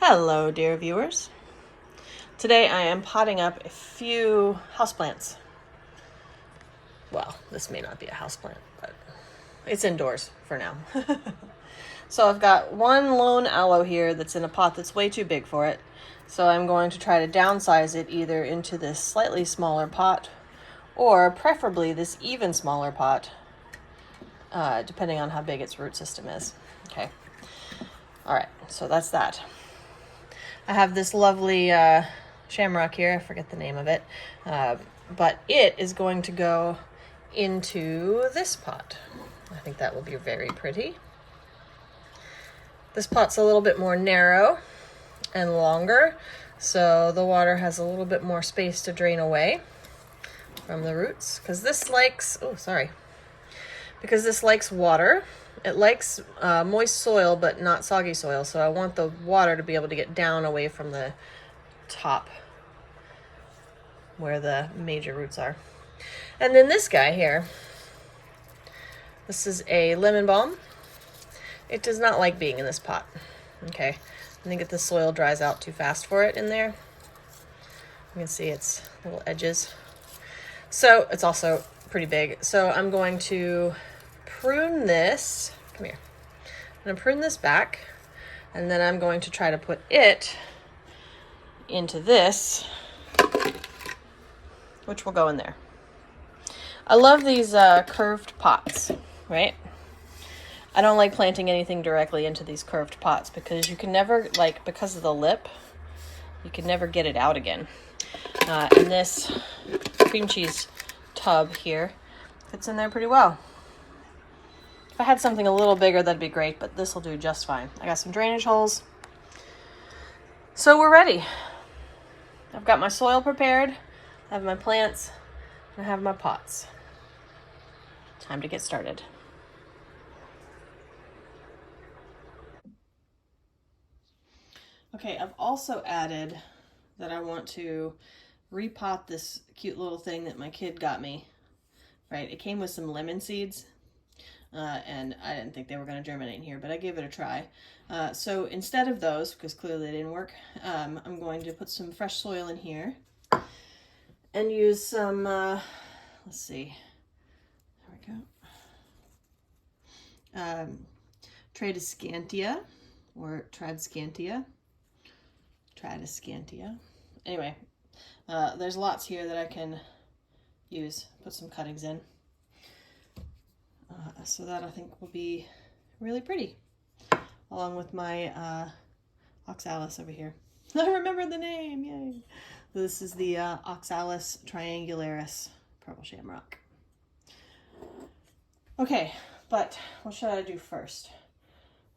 Hello, dear viewers. Today I am potting up a few houseplants. Well, this may not be a houseplant, but it's indoors for now. So I've got one lone aloe here that's in a pot that's way too big for it. So I'm going to try to downsize it either into this slightly smaller pot or preferably this even smaller pot, depending on how big its root system is. Okay. All right, so that's that. I have this lovely shamrock here. I forget the name of it. But it is going to go into this pot. I think that will be very pretty. This pot's a little bit more narrow and longer, so the water has a little bit more space to drain away from the roots. Because this likes, because this likes water. It likes moist soil, but not soggy soil. So I want the water to be able to get down away from the top where the major roots are. And then this guy here, this is a Lemonbalm. It does not like being in this pot. Okay, I think if the soil dries out too fast for it in there. You can see its little edges. So it's also pretty big. So I'm going to prune this. Come here. I'm going to prune this back, and then I'm going to try to put it into this, which will go in there. I love these curved pots, right? I don't like planting anything directly into these curved pots because you can never, because of the lip, you can never get it out again. And this cream cheese tub here fits in there pretty well. If I had something a little bigger, that'd be great, but this will do just fine. I got some drainage holes. So we're ready. I've got my soil prepared, I have my plants, and I have my pots. Time to get started. Okay, I've also added that I want to repot this cute little thing that my kid got me. Right, it came with some lemon seeds. And I didn't think they were going to germinate in here, but I gave it a try. So instead of those, because clearly they didn't work, I'm going to put some fresh soil in here and use some, let's see, there we go, Tradescantia, or Tradescantia. Anyway, there's lots here that I can use, put some cuttings in. So that I think will be really pretty, along with my Oxalis over here. I remember the name, yay! This is the Oxalis triangularis purple shamrock. Okay, but what should I do first?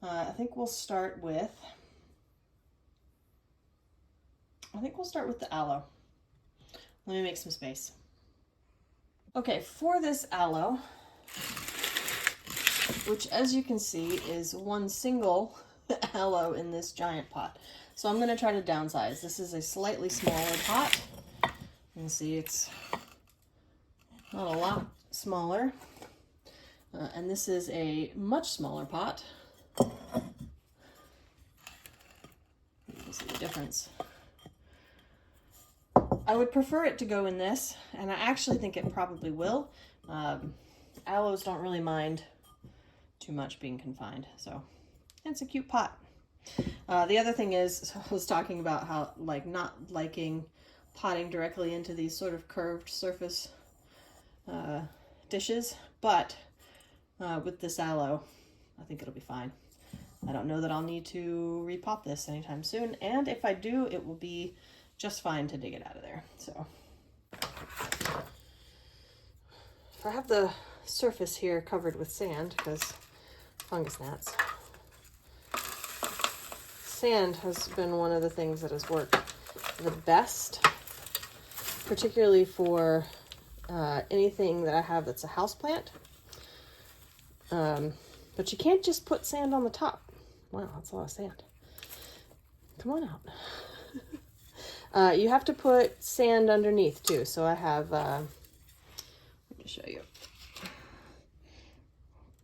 I think we'll start with the aloe. Let me make some space. Okay, for this aloe, which, as you can see, is one single aloe in this giant pot. So I'm going to try to downsize. This is a slightly smaller pot. You can see it's not a lot smaller. And this is a much smaller pot. You can see the difference. I would prefer it to go in this, and I actually think it probably will. Aloes don't really mind too much being confined, so it's a cute pot. The other thing is, so I was talking about how not liking potting directly into these sort of curved surface dishes, but with this aloe, I think it'll be fine. I don't know that I'll need to repot this anytime soon, and if I do, it will be just fine to dig it out of there. So I have the surface here covered with sand because fungus gnats. Sand has been one of the things that has worked the best, particularly for anything that I have that's a houseplant. But you can't just put sand on the top. Wow, that's a lot of sand. Come on out. You have to put sand underneath too. So I have, let me show you,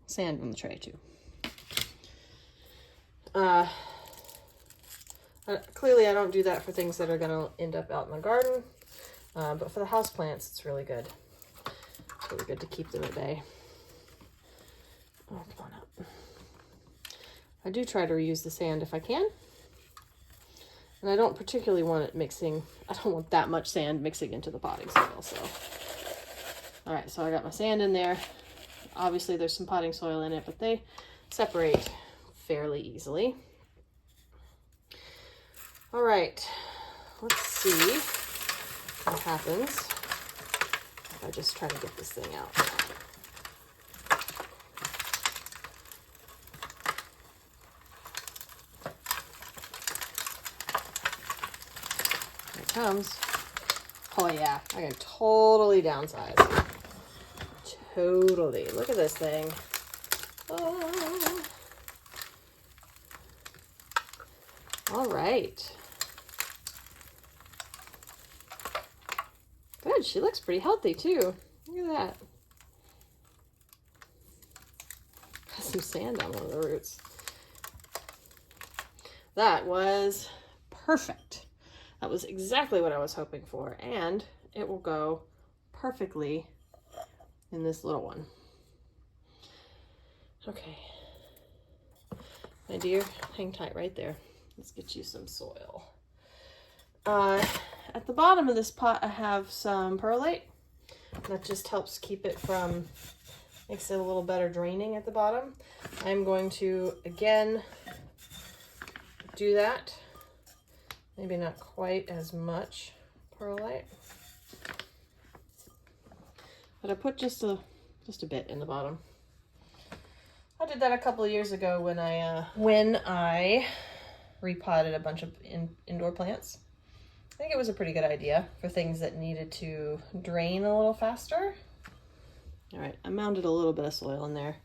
sand on the tray too. Clearly I don't do that for things that are going to end up out in the garden, but for the houseplants, it's really good. It's really good to keep them at bay. Oh, come on up. I do try to reuse the sand if I can. And I don't particularly want it mixing, I don't want that much sand mixing into the potting soil, so. All right, so I got my sand in there. Obviously there's some potting soil in it, but they separate fairly easily. All right, let's see what happens if I just try to get this thing out. Here it comes. Oh yeah, I can totally downsize. Totally. Look at this thing. Oh. All right. Good, she looks pretty healthy too. Look at that. Got some sand on one of the roots. That was perfect. That was exactly what I was hoping for, and it will go perfectly in this little one. Okay. My dear, hang tight right there. Let's get you some soil. At the bottom of this pot, I have some perlite. That just helps keep it from, makes it a little better draining at the bottom. I'm going to, again, do that. Maybe not quite as much perlite. But I put just a bit in the bottom. I did that a couple of years ago when I repotted a bunch of indoor plants. I think it was a pretty good idea for things that needed to drain a little faster. All right, I mounded a little bit of soil in there.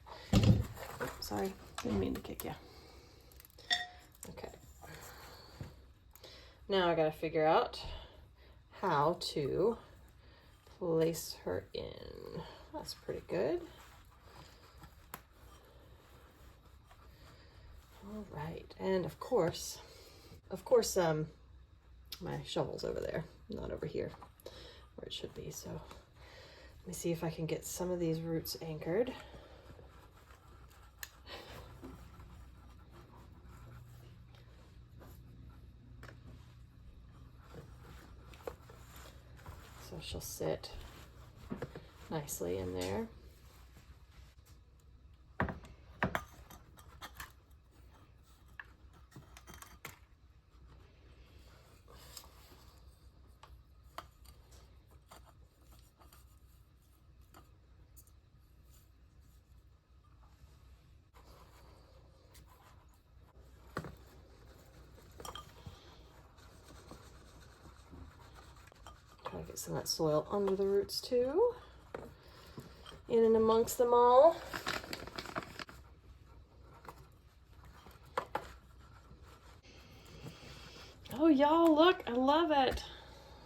Sorry, didn't mean to kick you. Okay. Now I gotta figure out how to place her in. That's pretty good. All right, and of course, my shovel's over there, not over here where it should be. So let me see if I can get some of these roots anchored. So she'll sit nicely in there. Try to get some of that soil under the roots too, in and amongst them all. Oh, y'all, look, I love it.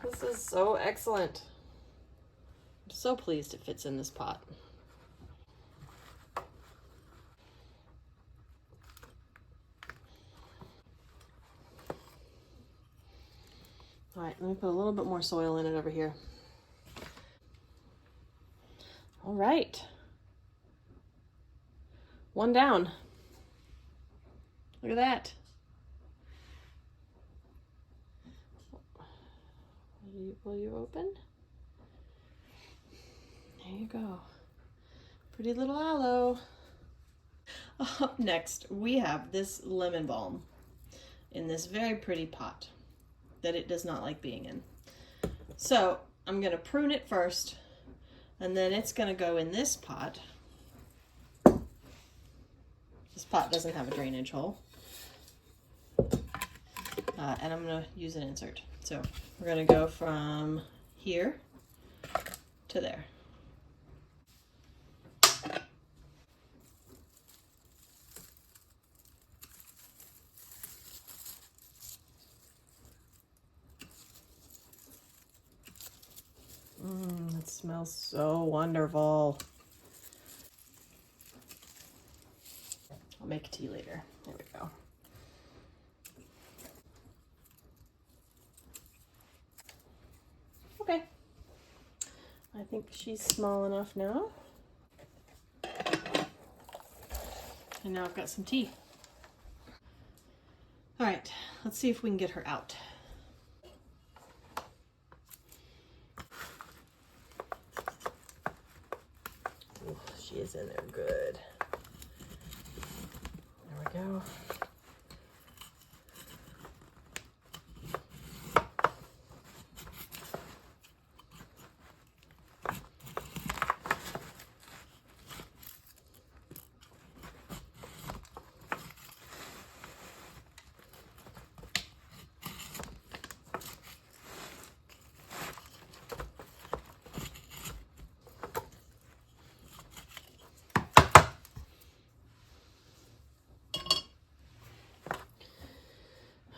This is so excellent. I'm so pleased it fits in this pot. All right, let me put a little bit more soil in it over here. All right. One down. Look at that. Will you open? There you go. Pretty little aloe. Up next, we have this lemon balm in this very pretty pot that it does not like being in. So I'm gonna prune it first, and then it's gonna go in this pot. This pot doesn't have a drainage hole. And I'm gonna use an insert. So we're gonna go from here to there. That smells so wonderful. I'll make tea later. There we go. she's small enough now. And now I've got some tea. All right, let's see if we can get her out. Ooh, she is in there good. There we go.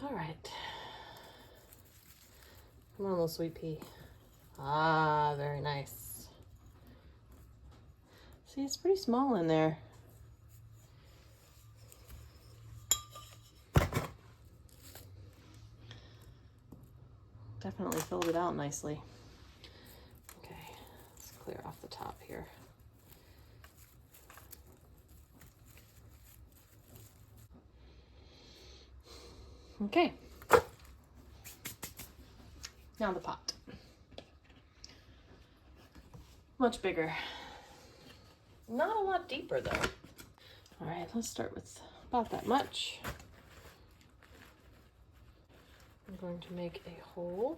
All right. Come on, little sweet pea. Ah, very nice. See, it's pretty small in there. Definitely filled it out nicely. Okay, let's clear off the top here. Okay. Now the pot. Much bigger. Not a lot deeper though. All right, let's start with about that much. I'm going to make a hole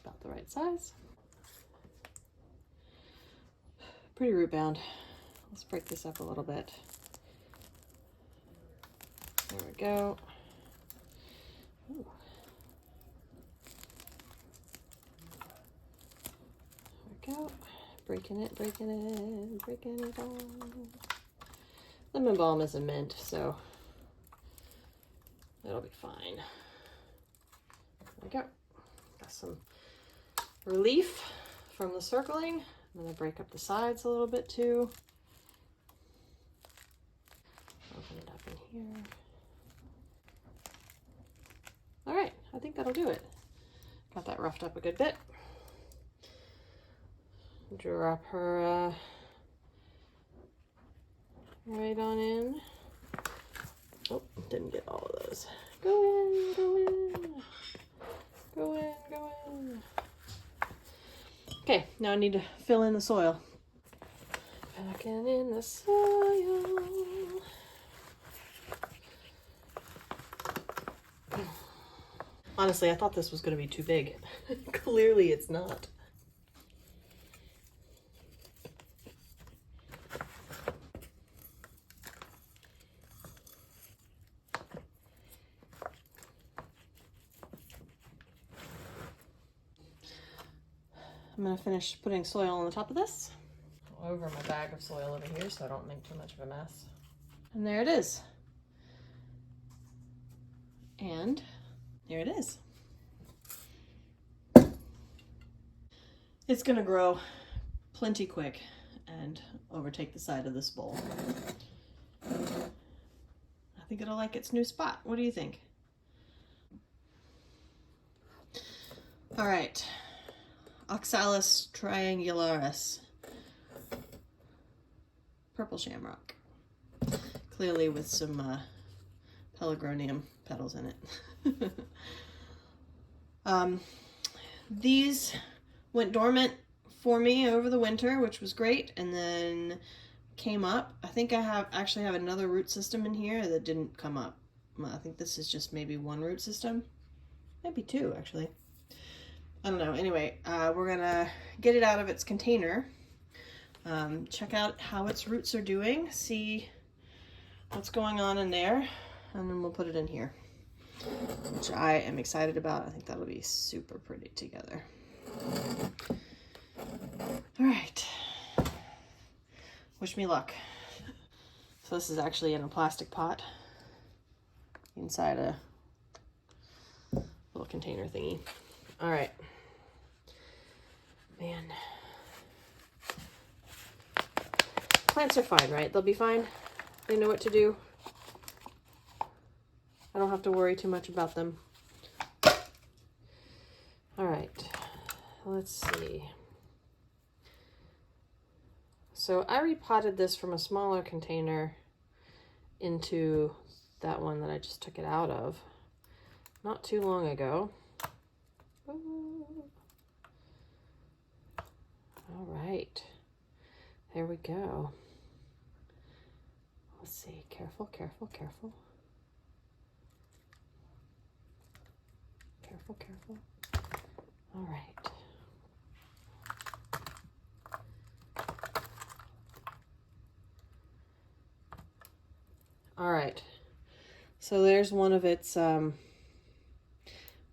about the right size. Pretty root bound. Let's break this up a little bit. There we go. Ooh. There we go. Breaking it, breaking it, breaking it all. Lemonbalm is a mint, so it'll be fine. There we go. Got some relief from the circling. I'm going to break up the sides a little bit too. Open it up in here. All right, I think that'll do it. Got that roughed up a good bit. Drop her right on in. Oh, didn't get all of those. Go in, go in, go in, go in. Okay, now I need to fill in the soil. Packing in the soil. Honestly, I thought this was going to be too big. Clearly it's not. I'm going to finish putting soil on the top of this. Over my bag of soil over here so I don't make too much of a mess. And there it is. And there it is. It's going to grow plenty quick and overtake the side of this bowl. I think it'll like its new spot. What do you think? All right. Oxalis triangularis. Purple shamrock. Clearly with some pelargonium petals in it. These went dormant for me over the winter, which was great, and then came up. I think I actually have another root system in here that didn't come up. I think this is just maybe one root system. Maybe two, actually. I don't know. Anyway, we're gonna get it out of its container, check out how its roots are doing, see what's going on in there, and then we'll put it in here, which I am excited about. I think that'll be super pretty together. All right. Wish me luck. So this is actually in a plastic pot inside a little container thingy. All right. Man. Plants are fine, right? They'll be fine. They know what to do. I don't have to worry too much about them. All right. let's see. So I repotted this from a smaller container into that one that I just took it out of not too long ago. All right, there we go. Let's see, careful, careful, careful. Careful, careful. All right. All right, so there's one of its, one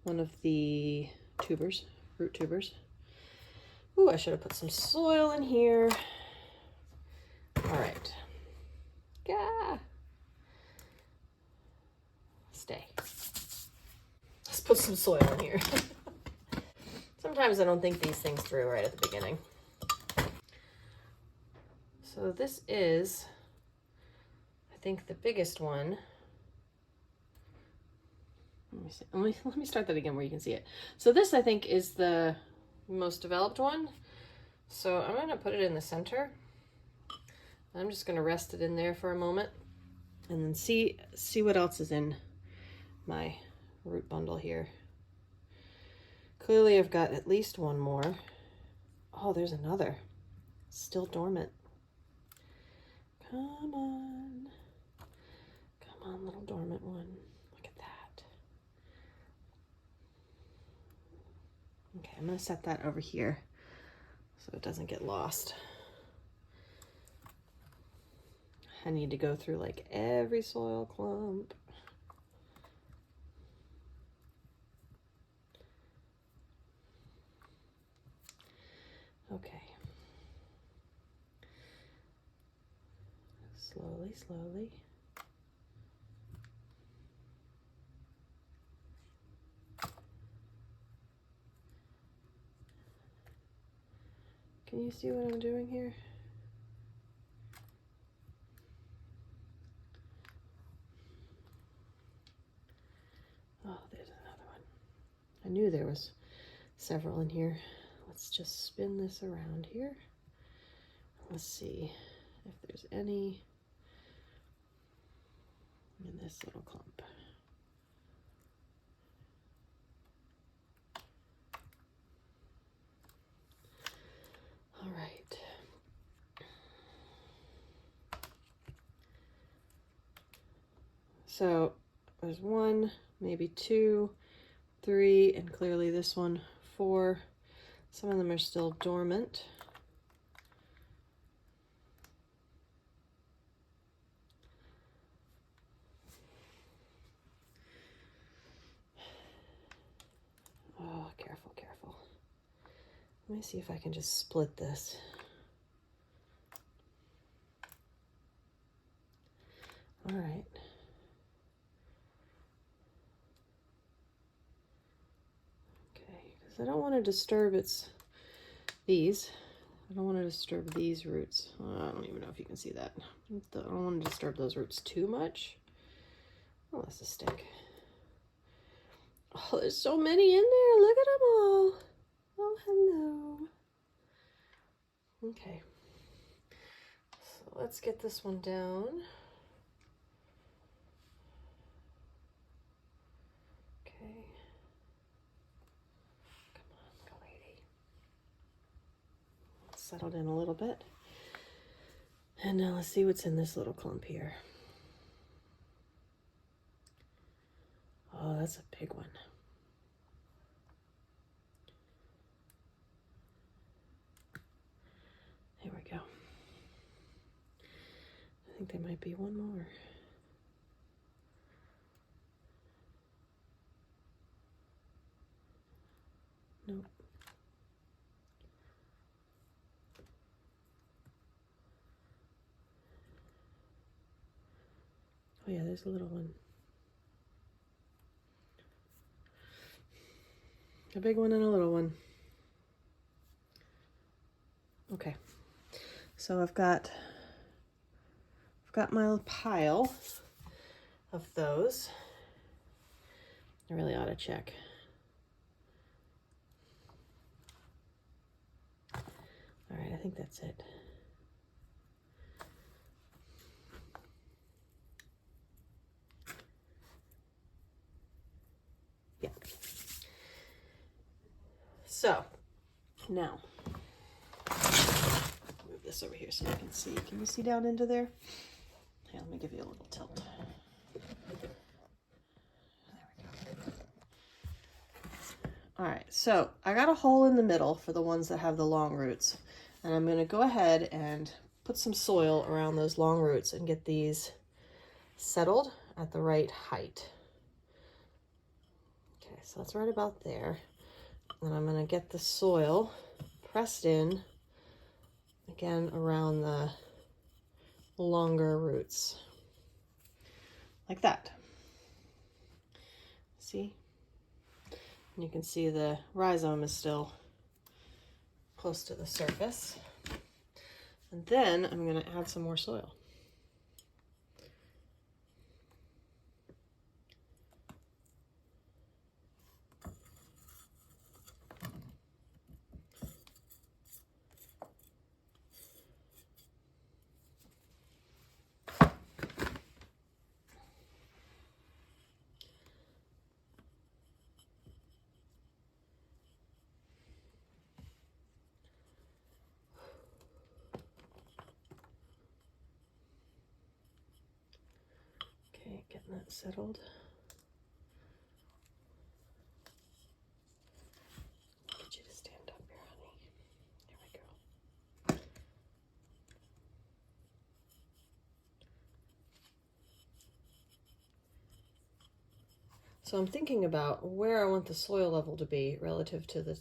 of the tubers, root tubers. Ooh, I should have put some soil in here. All right. Gah. Stay. Let's put some soil in here. Sometimes I don't think these things through right at the beginning. So this is, I think, the biggest one. Let me see. Let me start that again where you can see it. So this, I think, is the most developed one. So I'm going to put it in the center. I'm just going to rest it in there for a moment and then see what else is in my root bundle here. Clearly I've got at least one more. Oh, there's another. Still dormant. Come on. Come on, little dormant one. Look at that. Okay, I'm going to set that over here so it doesn't get lost. I need to go through like every soil clump. Okay. Slowly, slowly. Can you see what I'm doing here? Oh, there's another one. I knew there was several in here. Let's just spin this around here. Let's see if there's any in this little clump. All right. So there's one, maybe two, three, and clearly this one, four. Some of them are still dormant. Oh, careful, careful. Let me see if I can just split this. All right. Okay, because I don't want to disturb these. I don't want to disturb these roots. I don't even know if you can see that. I don't want to disturb those roots too much. Oh, that's a stick. Oh, there's so many in there. Look at them all. Oh, hello. Okay. So let's get this one down. Okay. Come on, go lady. Settled in a little bit. And now let's see what's in this little clump here. Oh, that's a big one. There we go. I think there might be one more. Nope. Oh yeah, there's a little one. A big one and a little one. Okay. So I've got my pile of those. I really ought to check. think that's it. Yeah. So now move this over here so you can see. Can you see down into there? Hey, let me give you a little tilt. All right, so I got a hole in the middle for the ones that have the long roots, and I'm going to go ahead and put some soil around those long roots and get these settled at the right height. Okay, so that's right about there. And I'm going to get the soil pressed in again around the longer roots, like that. See? And you can see the rhizome is still close to the surface. And then I'm going to add some more soil. Okay, getting that settled. Get you to stand up here, honey. There we go. So I'm thinking about where I want the soil level to be relative to the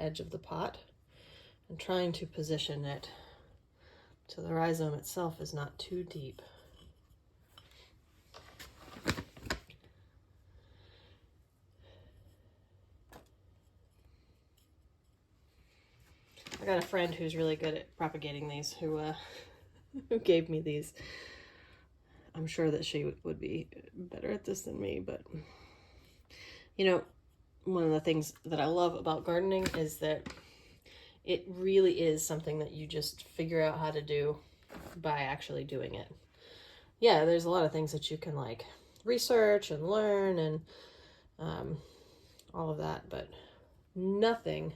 edge of the pot, and trying to position it so the rhizome itself is not too deep. I got a friend who's really good at propagating these, who gave me these. I'm sure that she would be better at this than me, but you know, one of the things that I love about gardening is that it really is something that you just figure out how to do by actually doing it. Yeah, there's a lot of things that you can like research and learn and all of that, but nothing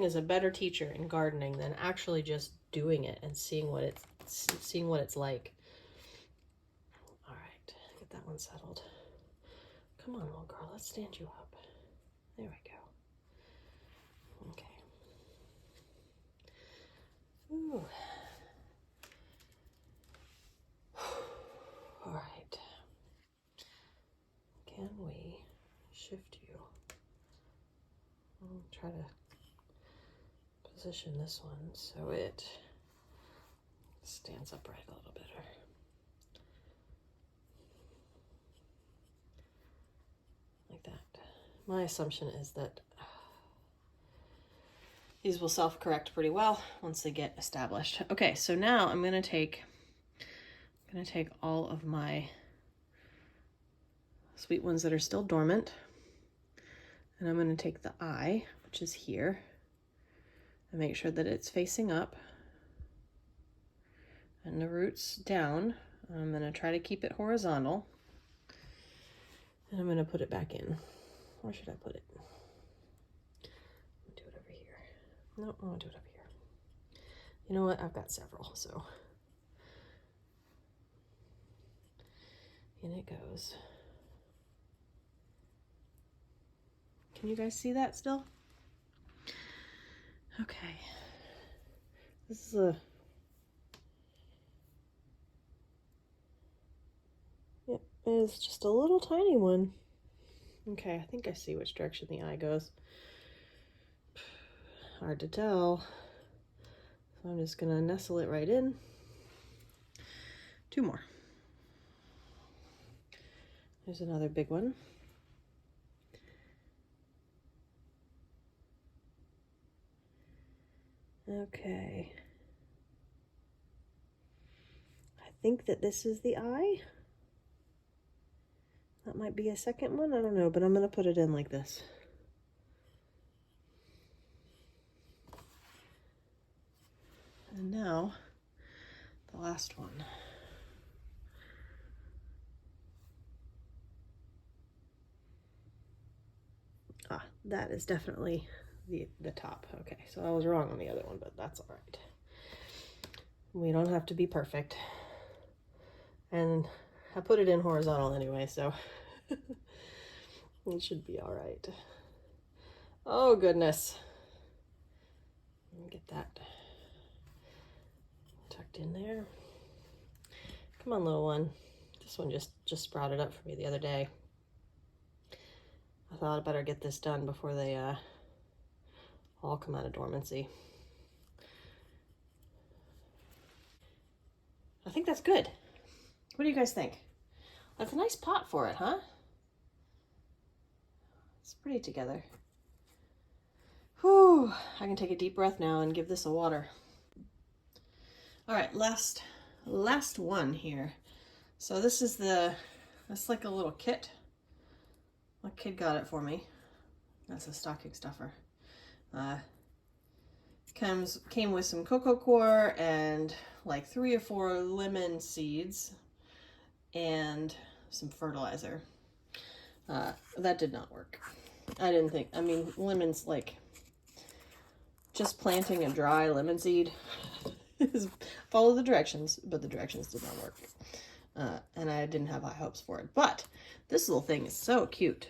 is a better teacher in gardening than actually just doing it and seeing what it's like. All right, get that one settled. Come on, little girl, let's stand you up. There we go. Okay. Ooh. All right. Can we shift you? I'll try to position this one so it stands upright a little better. Like that. My assumption is that these will self-correct pretty well once they get established. Okay, so now I'm gonna take all of my sweet ones that are still dormant, and I'm gonna take the eye, which is here, and make sure that it's facing up and the roots down. I'm gonna try to keep it horizontal, and I'm gonna put it back in. Where should I put it? I'll do it over here. No, I want to do it over here. You know what? I've got several, so in it goes. Can you guys see that still? Okay. This is it is just a little tiny one. Okay, I think I see which direction the eye goes. Hard to tell. So I'm just gonna nestle it right in. Two more. There's another big one. Okay. I think that this is the eye. That might be a second one, I don't know, but I'm gonna put it in like this. now the last one. Ah, that is definitely the top. Okay, so I was wrong on the other one, but that's all right. We don't have to be perfect. And I put it in horizontal anyway, so it should be all right. Oh, goodness. Let me get that tucked in there. Come on, little one. This one just sprouted up for me the other day. I thought I'd better get this done before they all come out of dormancy. I think that's good. What do you guys think? That's a nice pot for it, huh? It's pretty together. Whew, I can take a deep breath now and give this a water. All right, last one here. So this is that's like a little kit. My kid got it for me. That's a stocking stuffer. Came with some cocoa coir and like 3 or 4 lemon seeds and some fertilizer. That did not work. I didn't think, I mean, lemons, like, just planting a dry lemon seed is follow the directions, but the directions did not work. And I didn't have high hopes for it. But this little thing is so cute.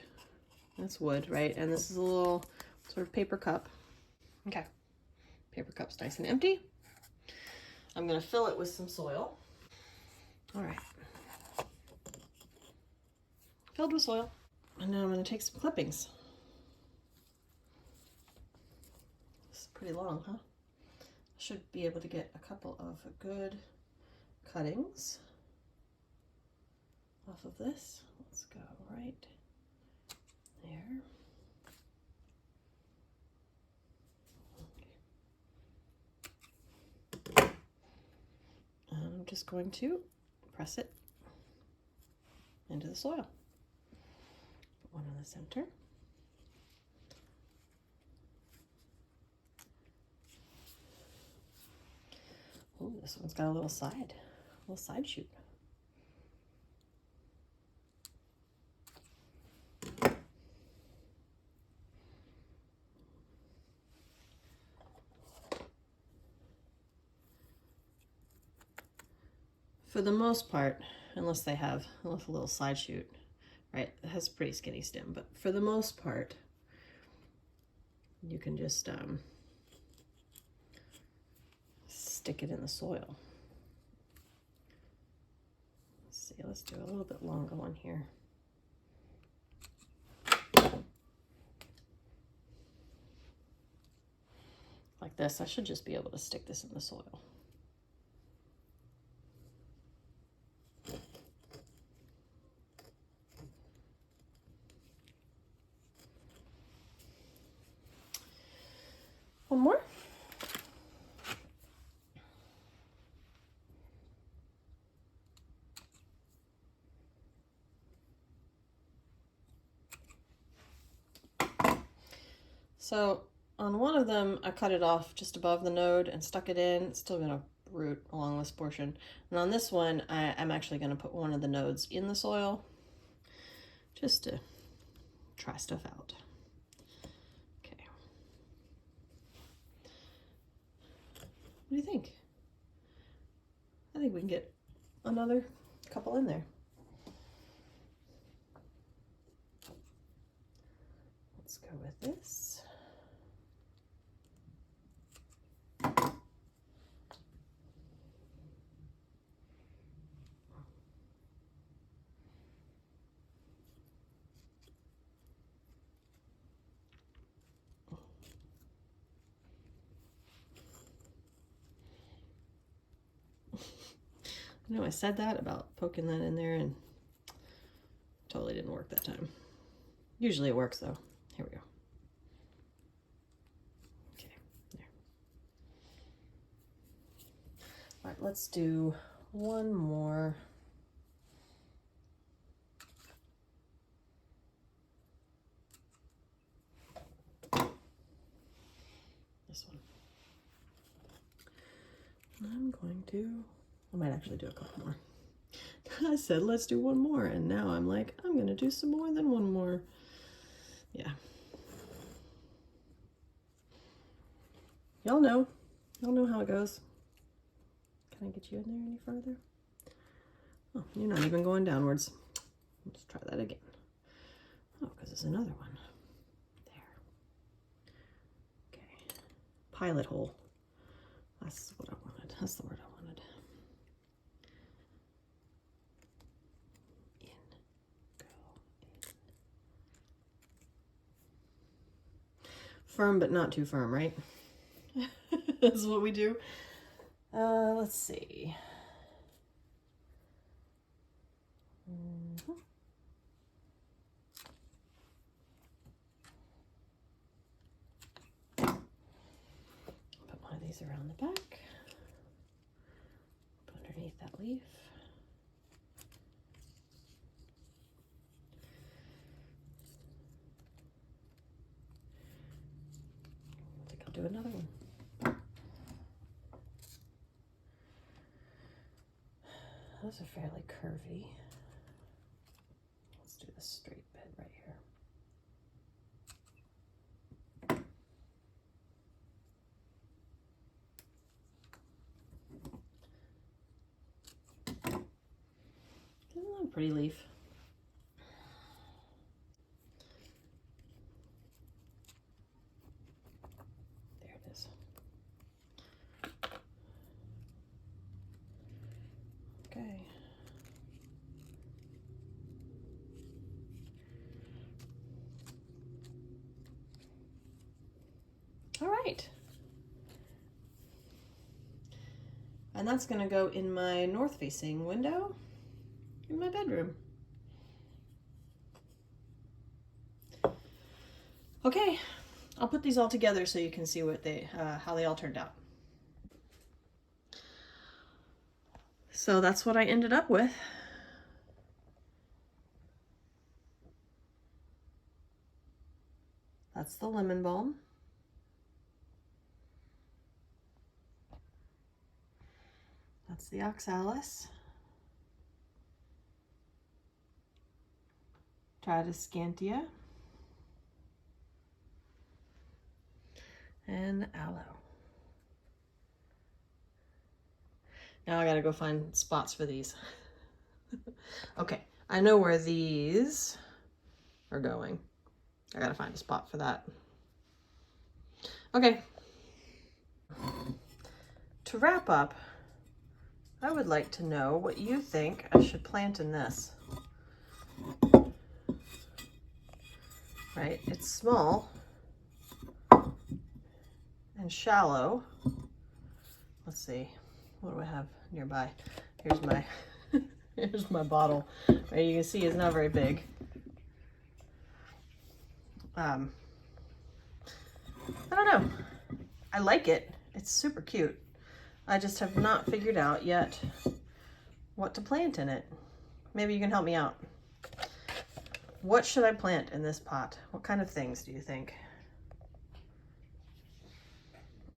That's wood, right? And this is a little sort of paper cup. Okay. Paper cup's nice and empty. I'm going to fill it with some soil. All right. Filled with soil. And now I'm going to take some clippings. This is pretty long, huh? I should be able to get a couple of good cuttings off of this. Let's go right there. And I'm just going to press it into the soil. Put one in the center. Oh, this one's got a little side shoot. For the most part, unless they have a little side shoot, right? It has a pretty skinny stem, but for the most part, you can just stick it in the soil. Let's see, let's do a little bit longer one here. Like this, I should just be able to stick this in the soil. One more. So on one of them, I cut it off just above the node and stuck it in. It's still gonna root along this portion. And on this one, I'm actually gonna put one of the nodes in the soil just to try stuff out. Okay. What do you think? I think we can get another couple in there. Let's go with this. I know I said that about poking that in there and totally didn't work that time. Usually it works though. Here we go. Okay, there. All right, let's do one more. This one. I might actually do a couple more. I said, let's do one more. And now I'm like, I'm going to do some more than one more. Yeah. Y'all know how it goes. Can I get you in there any further? Oh, you're not even going downwards. Let's try that again. Oh, because there's another one. There. Okay. Pilot hole. That's what I wanted. That's the word I wanted. In. Go. In. Firm, but not too firm, right? That's what we do. Let's see. Put one of these around the back. Put underneath that leaf. I think I'll do another one. Those are fairly curvy. Let's do the straight bed right here. Isn't that a pretty leaf? There it is. Okay. All right. And that's going to go in my north-facing window in my bedroom. Okay, I'll put these all together so you can see what how they all turned out. So that's what I ended up with. That's the Lemonbalm. That's the Oxalis. Tradescantia. And Aloe. Now I gotta go find spots for these. Okay, I know where these are going. I gotta find a spot for that. Okay. To wrap up, I would like to know what you think I should plant in this. Right, it's small and shallow. Let's see, what do I have nearby? Here's my here's my bottle. Right, you can see it's not very big. I don't know. I like it. It's super cute. I just have not figured out yet what to plant in it. Maybe you can help me out. What should I plant in this pot? What kind of things do you think?